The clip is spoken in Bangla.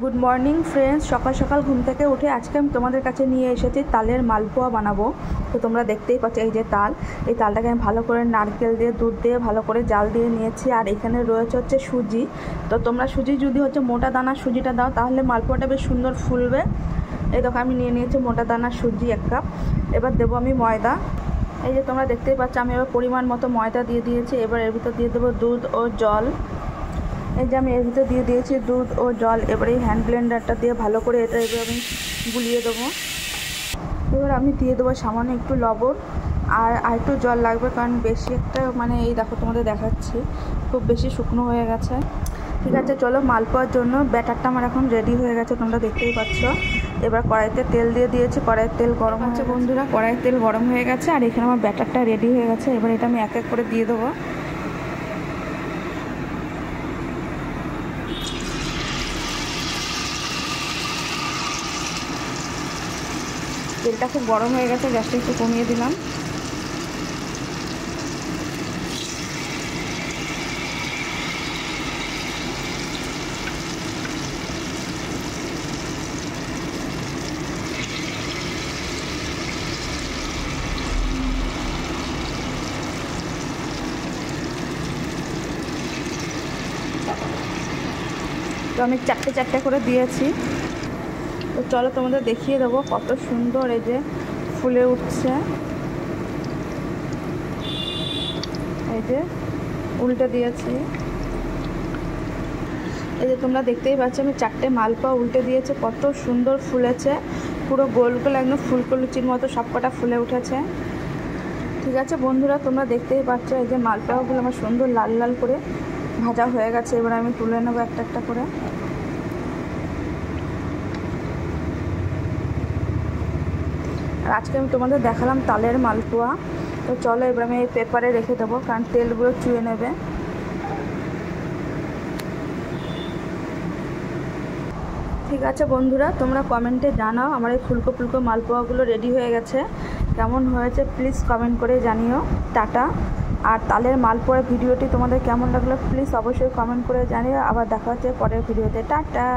গুড মর্নিং ফ্রেন্ডস, সকাল সকাল ঘুম থেকে উঠে আজকে আমি তোমাদের কাছে নিয়ে এসেছি তালের মালপোয়া বানাবো। তো তোমরা দেখতেই পাচ্ছ এই যে তাল, এই তালটাকে আমি ভালো করে নারকেল দিয়ে দুধ দিয়ে ভালো করে জাল দিয়ে নিয়েছি। আর এখানে রয়েছে হচ্ছে সুজি। তো তোমরা সুজি যদি হচ্ছে মোটা দানার সুজিটা দাও তাহলে মালপোয়াটা বেশ সুন্দর ফুলবে। এই দেখো আমি নিয়ে নিয়েছি মোটা দানার সুজি 1 কাপ। এবার দেবো আমি ময়দা। এই যে তোমরা দেখতেই পাচ্ছ আমি এবার পরিমাণ মতো ময়দা দিয়ে দিয়েছি। এবার এর ভিতর দিয়ে দেবো দুধ ও জল। এই যে আমি এর ভিতরে দিয়ে দিয়েছি দুধ ও জল। এবার এই হ্যান্ড ব্লেন্ডারটা দিয়ে ভালো করে এটা এবার আমি গুলিয়ে দেবো। এবার আমি দিয়ে দেবো সামান্য একটু লবণ আর একটু জল লাগবে, কারণ বেশি একটা এই দেখো তোমাদের দেখাচ্ছি খুব বেশি শুকনো হয়ে গেছে। ঠিক আছে, চলো মালপোয়ার জন্য ব্যাটারটা আমার এখন রেডি হয়ে গেছে, তোমরা দেখতেই পাচ্ছ। এবার কড়াইতে তেল দিয়ে দিয়েছি, কড়াইয়ের তেল গরম হচ্ছে বন্ধুরা, কড়াইয়ের তেল গরম হয়ে গেছে আর এখানে আমার ব্যাটারটা রেডি হয়ে গেছে। এবার এটা আমি এক এক করে দিয়ে দেবো। তেলটা খুব গরম হয়ে গেছে, গ্যাসটা একটু কমিয়ে দিলাম। তো আমি চারটে চারটে করে দিয়েছি। তো চলো তোমাদের দেখিয়ে দেবো কত সুন্দর এই যে ফুলে উঠছে। এই যে উল্টে দিয়েছি, এই যে তোমরা দেখতেই পাচ্ছ আমি চারটে মালপোয়া উল্টে দিয়েছে, কত সুন্দর ফুলেছে, পুরো গোল গোল একদম ফুলকো লুচির মতো সবকটা ফুলে উঠেছে। ঠিক আছে বন্ধুরা, তোমরা দেখতেই পাচ্ছ এই যে মালপোয়াগুলো আমার সুন্দর লাল লাল করে ভাজা হয়ে গেছে। এবার আমি তুলে নেবো একটা একটা করে। আর আজকে আমি তোমাদের দেখালাম তালের মালপোয়া। তো চলো এবার আমি এই পেপারে রেখে দেবো, কারণ তেলগুলো চুয়ে নেবে। ঠিক আছে বন্ধুরা, তোমরা কমেন্টে জানাও আমার এই ফুলকো ফুলকো মালপোয়াগুলো রেডি হয়ে গেছে, কেমন হয়েছে প্লিজ কমেন্ট করে জানিও। টাটা। আর তালের মালপোয়ার ভিডিওটি তোমাদের কেমন লাগলো প্লিজ অবশ্যই কমেন্ট করে জানিও। আবার দেখা হচ্ছে পরের ভিডিওতে। টাটা।